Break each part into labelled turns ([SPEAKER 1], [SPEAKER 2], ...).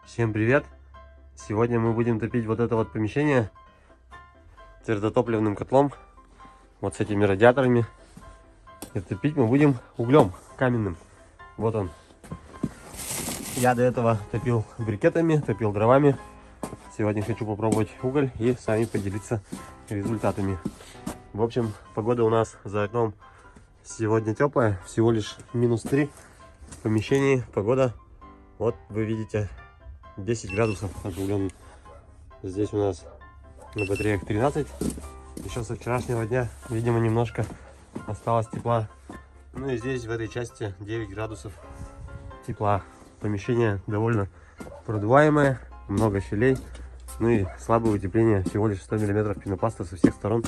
[SPEAKER 1] Всем привет! Сегодня мы будем топить вот это вот помещение твердотопливным котлом, вот с этими радиаторами. И топить мы будем углем каменным. Вот он. Я до этого топил брикетами, топил дровами. Сегодня хочу попробовать уголь и с вами поделиться результатами. В общем, погода у нас за окном сегодня теплая, всего лишь -3. В помещении погода, вот вы видите, 10 градусов отживлен. Здесь у нас на батареях 13. Еще со вчерашнего дня, видимо, немножко осталось тепла. Ну и здесь в этой части 9 градусов тепла. Помещение довольно продуваемое, много щелей. Ну и слабое утепление, всего лишь 100 мм пенопласта со всех сторон.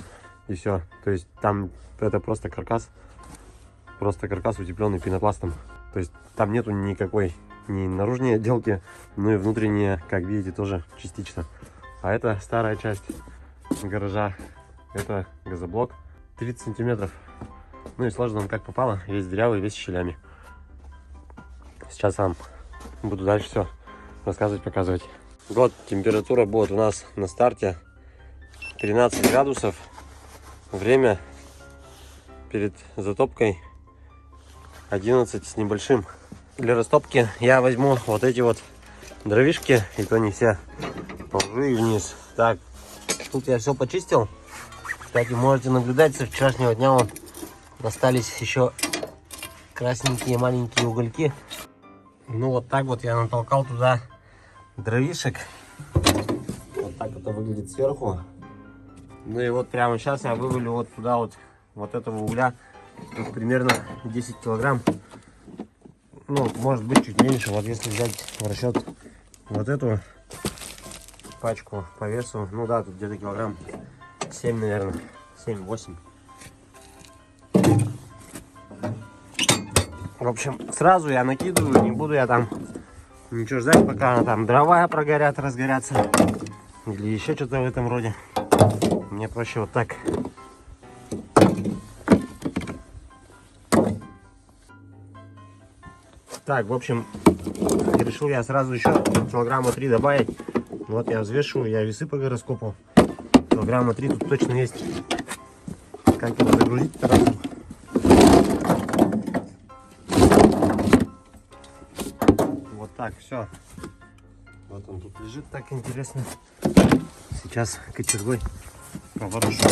[SPEAKER 1] И все. То есть там это просто каркас утепленный пенопластом. То есть там нету никакой ни наружной отделки, ну и внутренняя, как видите, тоже частично. А это старая часть гаража, это газоблок 30 сантиметров. Ну и сложен он как попало, весь дырявый, весь щелями. Сейчас сам буду дальше все рассказывать, показывать. Вот температура будет у нас на старте 13 градусов. Время перед затопкой 11 с небольшим. Для растопки я возьму вот эти вот дровишки, и то не все, положу их вниз. Так, тут я все почистил. Кстати, можете наблюдать, со вчерашнего дня вон остались еще красненькие маленькие угольки. Ну вот так вот я натолкал туда дровишек. Вот так это выглядит сверху. Ну и вот прямо сейчас я вывалю вот туда вот этого угля. Тут примерно 10 килограмм. Ну, может быть, чуть меньше. Вот если взять в расчет вот эту пачку по весу, ну да, тут где-то килограмм 7, наверное, 7-8. В общем, сразу я накидываю, не буду я там ничего ждать, пока там дрова прогорят, разгорятся или еще что-то в этом роде. Мне проще вот так. Так, в общем, решил я сразу еще килограмма 3 добавить. Вот я взвешиваю, я весы по гороскопу. Килограмма 3 тут точно есть. Как его загрузить-то разу? Вот так, все. Вот он тут лежит, так интересно. Сейчас кочергой поворошу.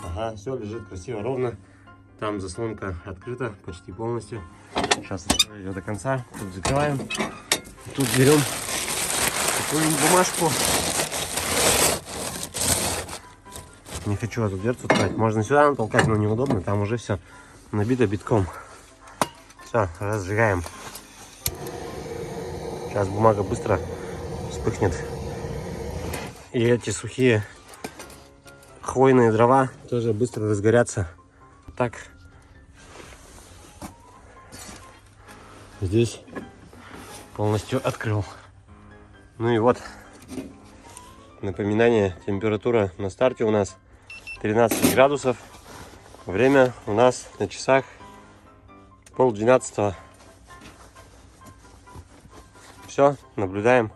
[SPEAKER 1] Ага, все лежит красиво, ровно. Там заслонка открыта почти полностью. Сейчас открою ее до конца. Тут закрываем. Тут берем какую-нибудь бумажку. Не хочу эту дверцу открывать. Можно сюда натолкать, но неудобно. Там уже все набито битком. Все, разжигаем. Сейчас бумага быстро вспыхнет. И эти сухие хвойные дрова тоже быстро разгорятся. Так, здесь полностью открыл. Ну и вот, напоминание, температура на старте у нас 13 градусов. Время у нас на часах 10:30. Все, наблюдаем.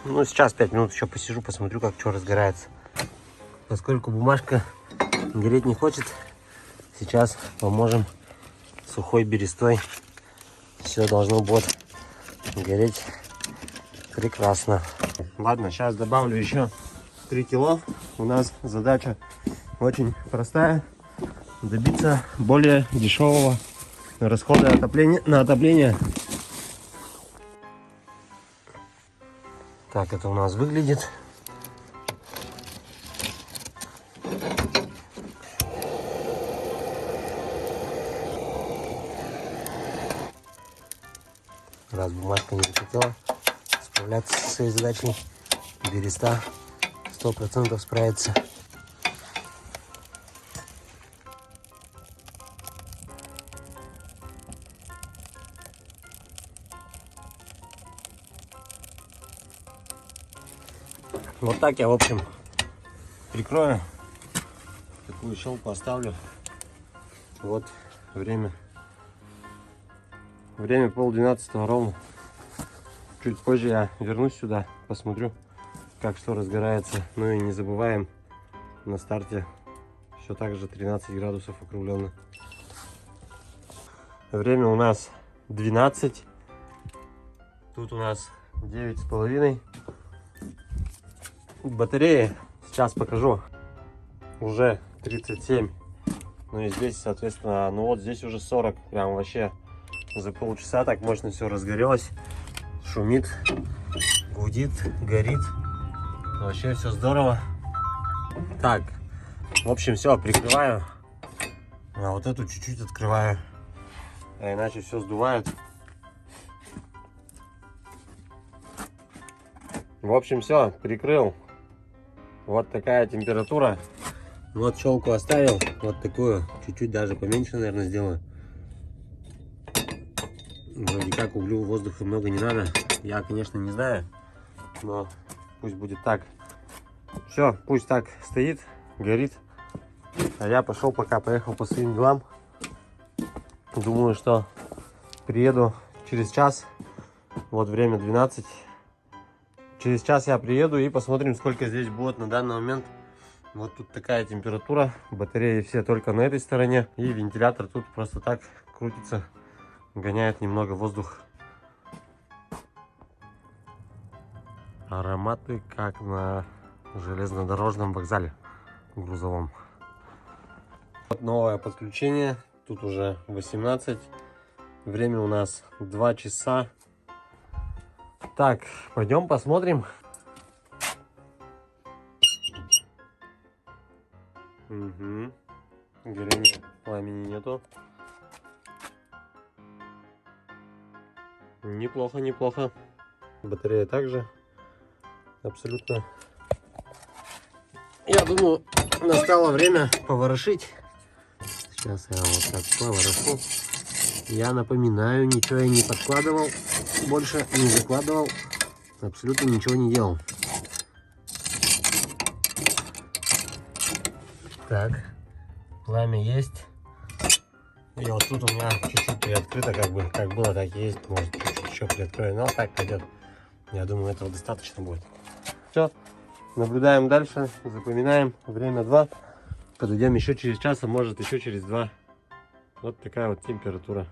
[SPEAKER 1] Ну, сейчас 5 минут еще посижу, посмотрю, как что разгорается. Поскольку бумажка гореть не хочет, сейчас поможем сухой берестой. Все должно будет гореть прекрасно. Ладно, сейчас добавлю еще 3 кило. У нас задача очень простая. Добиться более дешевого расхода на отопление. Так это у нас выглядит. Раз бумажка не захотела справляться со своей задачей, береста 100% справится. Вот так я, в общем, прикрою. Такую щелку оставлю. Вот время Время 10:30 ровно. Чуть позже я вернусь сюда, посмотрю, как что разгорается. Ну и не забываем, на старте все так же 13 градусов округленно. Время у нас 12. Тут у нас 9,5. Батареи, сейчас покажу, уже 37. Ну и здесь, соответственно, ну вот здесь уже 40. Прям вообще за полчаса так мощно все разгорелось. Шумит, гудит, горит. Вообще все здорово. Так, в общем, все, прикрываю. А вот эту чуть-чуть открываю. А иначе все сдувает. В общем, все, прикрыл. Вот такая температура. Вот щелку оставил. Вот такую. Чуть-чуть даже поменьше, наверное, сделаю. Вроде как углю воздуха много не надо. Я, конечно, не знаю. Но пусть будет так. Все, пусть так стоит, горит. А я пошел пока, поехал по своим делам. Думаю, что приеду через час. Вот время 12. Через час я приеду и посмотрим, сколько здесь будет на данный момент. Вот тут такая температура. Батареи все только на этой стороне. И вентилятор тут просто так крутится. Гоняет немного воздух. Ароматы как на железнодорожном вокзале грузовом. Вот новое подключение. Тут уже 18. Время у нас 2 часа. Так, пойдем посмотрим. Угу. Горения пламени нету. Неплохо, неплохо. Батарея также абсолютно. Я думаю, настало время поворошить. Сейчас я вот так поворошу. Я напоминаю, ничего я не подкладывал, больше не закладывал, абсолютно ничего не делал. Так, пламя есть. И вот тут у меня чуть-чуть приоткрыто, как было, так и есть. Может, чуть-чуть еще приоткрою, но так пойдет. Я думаю, этого достаточно будет. Все, наблюдаем дальше, запоминаем. Время 2. Подойдем еще через час, а может еще через 2. Вот такая вот температура.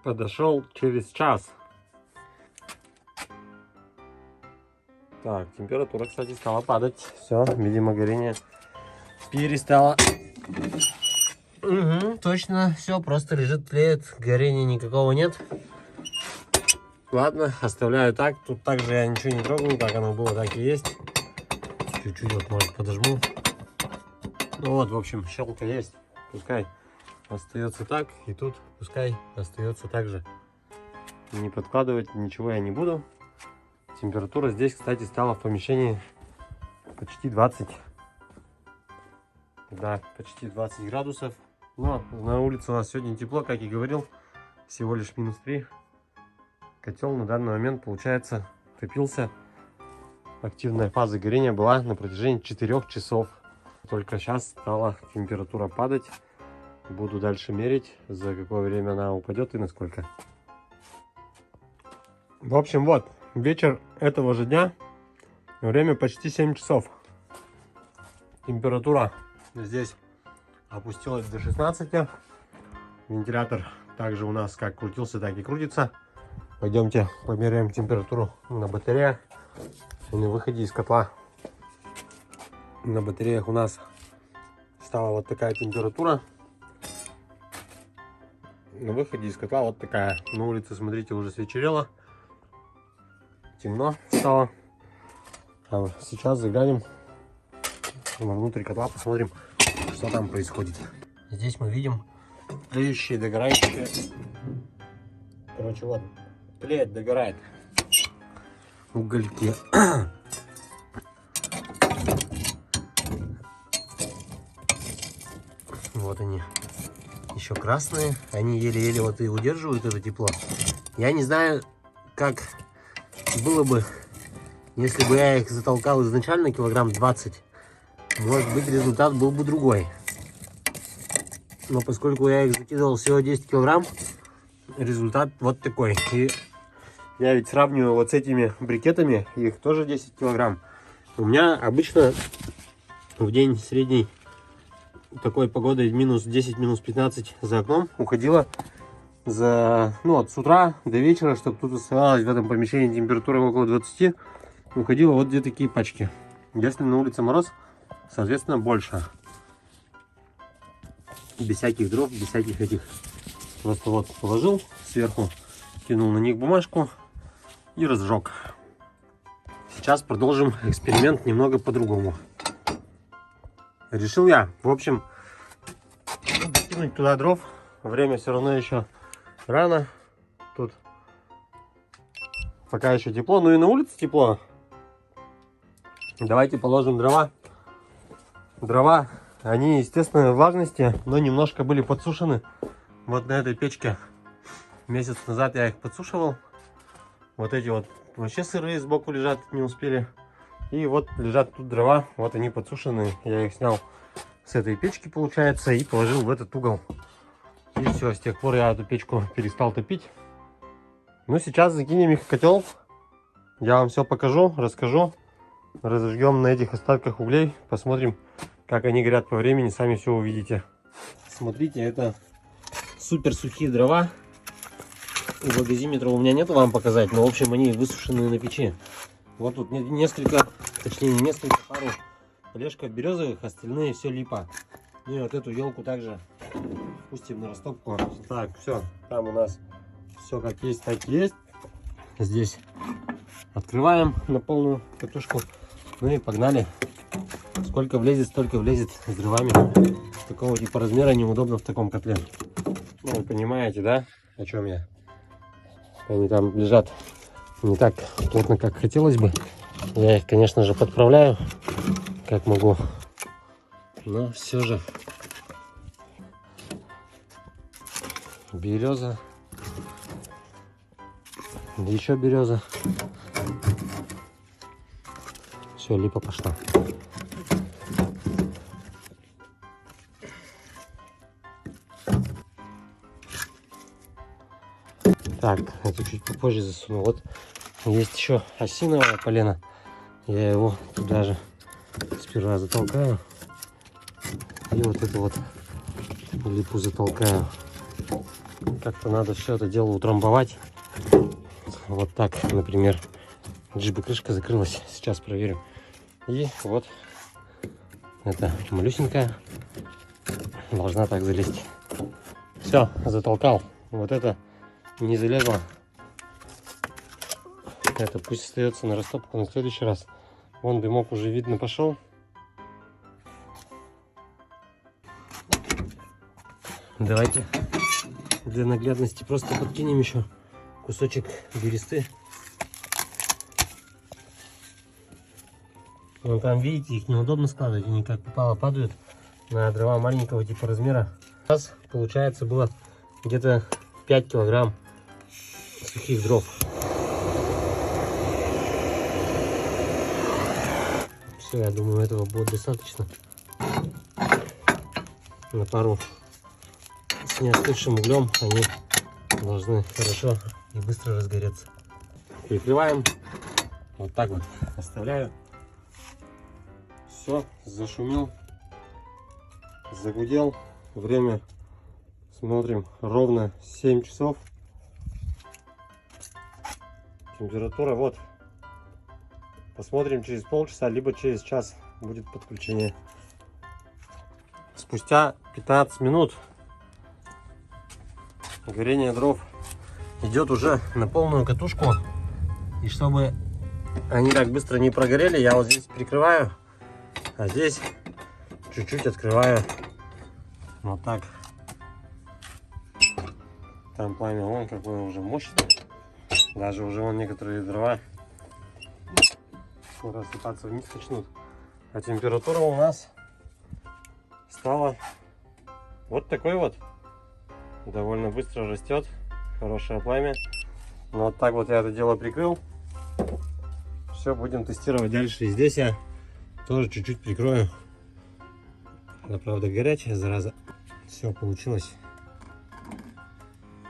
[SPEAKER 1] Подошел через час. Так, температура, кстати, стала падать. Все, видимо, горение перестало. Угу, точно, все, просто лежит, тлеет. Горения никакого нет. Ладно, оставляю так. Тут также я ничего не трогаю, как оно было, так и есть. Чуть-чуть вот, может, подожму. Ну вот, в общем, щелка есть. Пускай остается так. И тут пускай остается так же. Не подкладывать ничего я не буду. Температура здесь, кстати, стала в помещении почти 20. Да, почти 20 градусов. Но на улице у нас сегодня тепло, как и говорил. Всего лишь -3. Котел на данный момент, получается, топился. Активная фаза горения была на протяжении 4 часов. Только сейчас стала температура падать. Буду дальше мерить, за какое время она упадет и насколько. В общем, вот, вечер этого же дня. Время почти 7 часов. Температура здесь опустилась до 16. Вентилятор также у нас как крутился, так и крутится. Пойдемте померяем температуру на батареях. На выходе из котла на батареях у нас стала вот такая температура. На выходе из котла вот такая. На улице, смотрите, уже свечерело. Темно стало. А сейчас заглянем внутрь котла, посмотрим, что там происходит. Здесь мы видим тлеющие, догорающие. Короче, вот, тлеет, догорает угольки. Вот они, еще красные. Они еле-еле вот и удерживают это тепло. Я не знаю, как было бы, если бы я их затолкал изначально килограмм 20. Может быть, результат был бы другой. Но поскольку я их закидывал всего 10 килограмм, результат вот такой. И я ведь сравниваю вот с этими брикетами, их тоже 10 килограмм. У меня обычно в день средней такой погодой минус 10, минус 15 за окном уходило за, ну, от с утра до вечера, чтобы тут оставалась в этом помещении температура около 20, уходило вот 2 такие пачки. Если на улице мороз, соответственно, больше. Без всяких дров, без всяких этих. Просто вот положил сверху, кинул на них бумажку и разжег. Сейчас продолжим эксперимент немного по-другому. Решил я, в общем, кинуть туда дров. Время все равно еще рано. Тут пока еще тепло, ну и на улице тепло. Давайте положим дрова. Дрова, они, естественно, влажности, но немножко были подсушены. Вот на этой печке месяц назад я их подсушивал. Вот эти вот вообще сырые сбоку лежат, не успели. И вот лежат тут дрова, вот они подсушенные. Я их снял с этой печки, получается, и положил в этот угол. И все, с тех пор я эту печку перестал топить. Ну, сейчас закинем их в котел. Я вам все покажу, расскажу. Разожгем на этих остатках углей. Посмотрим, как они горят по времени. Сами все увидите. Смотрите, это супер сухие дрова. Влагозиметра у меня нету вам показать, но в общем они высушенные на печи. Вот тут несколько, точнее не несколько, пару полежков березовых, остальные все липа. И вот эту елку также пустим на растопку. Так, все, там у нас все как есть, так и есть. Здесь открываем на полную катушку. Ну и погнали. Сколько влезет, столько влезет с дровами. Такого типа размера неудобно в таком котле. Ну, вы понимаете, да, о чем я? Они там лежат не так плотно, как хотелось бы. Я их, конечно же, подправляю, как могу. Но все же береза. Еще береза. Все, липа пошла. Так, это чуть попозже засуну. Вот есть еще осиновое полено. Я его туда же сперва затолкаю. И вот эту вот липу затолкаю. Как-то надо все это дело утрамбовать. Вот так, например. Лишь бы крышка закрылась. Сейчас проверю. И вот эта малюсенькая должна так залезть. Все, затолкал. Вот это не залезла. Это пусть остается на растопку на следующий раз. Вон дымок уже видно пошел. Давайте для наглядности просто подкинем еще кусочек бересты. Вон там, видите, их неудобно складывать, они как попало падают на дрова маленького типа размера. У нас, получается, было где-то 5 килограмм сухих дров. Все, я думаю, этого будет достаточно. На пару с неостывшим углем они должны хорошо и быстро разгореться. Прикрываем. Вот так вот оставляю. Все, зашумел, загудел. Время, смотрим, ровно 7 часов. Температура вот. Посмотрим через полчаса, либо через час будет подключение. Спустя 15 минут горение дров идет уже на полную катушку. И чтобы они так быстро не прогорели, я вот здесь прикрываю. А здесь чуть-чуть открываю. Вот так. Там пламя, вон какое уже мощное. Даже уже вон некоторые дрова рассыпаться вниз начнут. А температура у нас стала вот такой вот. Довольно быстро растет. Хорошее пламя. Ну, вот так вот я это дело прикрыл. Все, будем тестировать дальше. И здесь я тоже чуть-чуть прикрою. Она, правда, горячая, зараза. все получилось.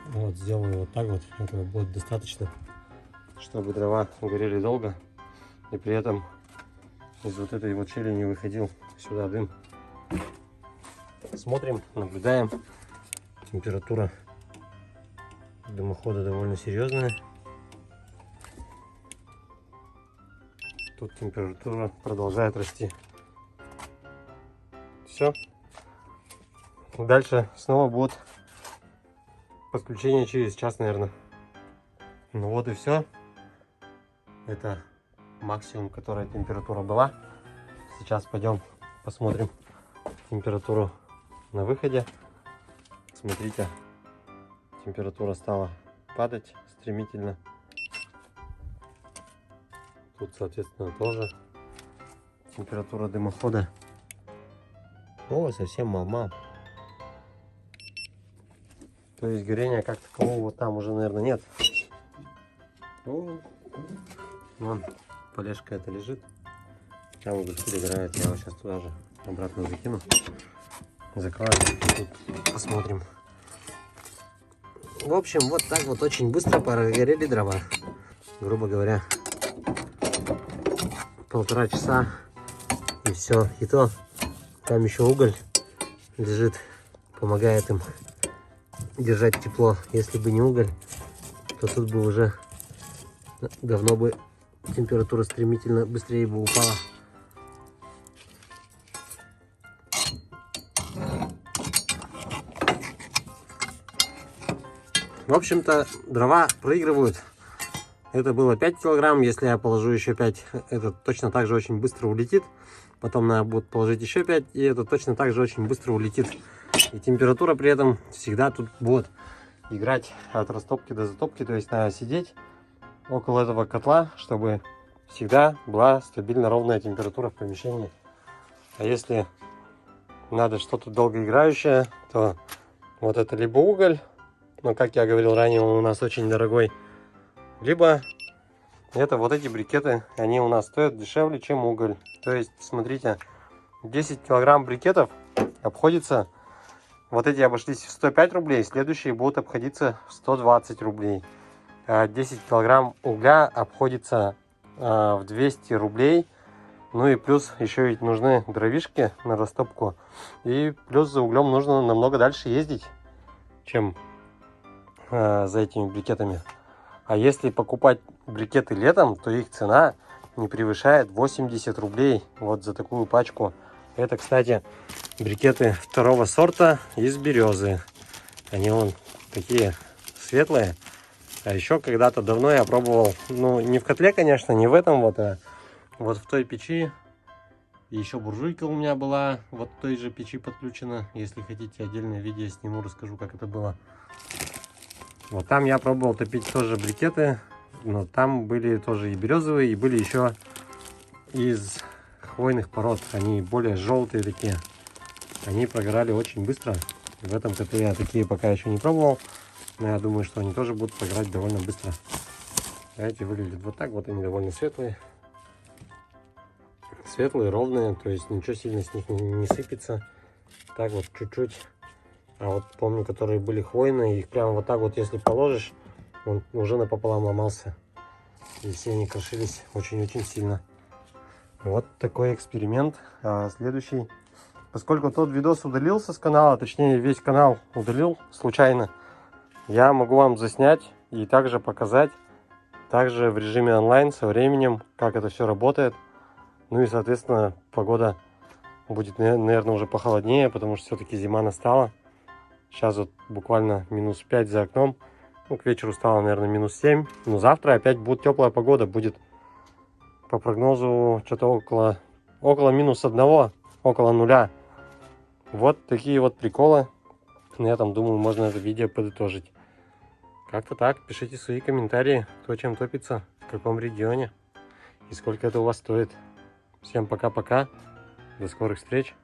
[SPEAKER 1] Вот, сделаю вот так вот. Этого будет достаточно, чтобы дрова горели долго. И при этом из вот этой вот щели не выходил сюда дым. Смотрим, наблюдаем. Температура дымохода довольно серьезная. Тут температура продолжает расти. Все. Дальше снова будет подключение через час, наверное. Ну вот и все. Это максимум, которая температура была. Сейчас пойдем посмотрим температуру на выходе. Смотрите, температура стала падать стремительно. Тут, соответственно, тоже температура дымохода. О, совсем мал-мал. То есть горения как такового вот там уже, наверное, нет. О, вон полежка это лежит. Там угольки догорают. Я его сейчас туда же обратно закину. Закроем. Тут посмотрим. В общем, вот так вот очень быстро прогорели дрова. Грубо говоря, 1,5 часа. И все. И то там еще уголь лежит. Помогает им держать тепло. Если бы не уголь, то тут бы уже давно бы температура стремительно быстрее бы упала. В общем-то, дрова проигрывают. Это было 5 килограмм. Если я положу еще 5, это точно так же очень быстро улетит. Потом надо будет положить еще 5, и это точно так же очень быстро улетит. И температура при этом всегда тут будет играть от растопки до затопки. То есть надо сидеть около этого котла, чтобы всегда была стабильно ровная температура в помещении. А если надо что-то долгоиграющее, то вот это либо уголь, но, как я говорил ранее, он у нас очень дорогой, либо это вот эти брикеты, они у нас стоят дешевле, чем уголь. То есть, смотрите, 10 килограмм брикетов обходится, вот эти обошлись в 105 рублей, следующие будут обходиться в 120 рублей. 10 килограмм угля обходится в 200 рублей. Ну и плюс еще ведь нужны дровишки на растопку. И плюс за углем нужно намного дальше ездить, чем за этими брикетами. А если покупать брикеты летом, то их цена не превышает 80 рублей вот за такую пачку. Это, кстати, брикеты второго сорта из березы. Они вон такие светлые. А еще когда-то давно я пробовал, ну не в котле, конечно, не в этом вот, а вот в той печи. И еще буржуйка у меня была вот в той же печи подключена. Если хотите, отдельное видео сниму, расскажу, как это было. Вот там я пробовал топить тоже брикеты, но там были тоже и березовые, и были еще из хвойных пород. Они более желтые такие. Они прогорали очень быстро. В этом котле я такие пока еще не пробовал, но я думаю, что они тоже будут прогорать довольно быстро. А эти выглядят вот так, вот они довольно светлые. Светлые, ровные, то есть ничего сильно с них не сыпется. Так вот чуть-чуть. А вот помню, которые были хвойные, их прямо вот так вот, если положишь, он уже напополам ломался. И все они крошились очень-очень сильно. Вот такой эксперимент. А следующий. Поскольку тот видос удалился с канала, точнее весь канал удалил случайно, я могу вам заснять и также показать, также в режиме онлайн со временем, как это все работает. Ну и, соответственно, погода будет, наверное, уже похолоднее, потому что все-таки зима настала. Сейчас вот буквально минус 5 за окном. Ну, к вечеру стало, наверное, минус 7. Но завтра опять будет теплая погода. Будет по прогнозу что-то около минус 1, около нуля. Вот такие вот приколы. На этом, думаю, можно это видео подытожить. Как-то так. Пишите свои комментарии, кто чем топится, в каком регионе и сколько это у вас стоит. Всем пока-пока. До скорых встреч.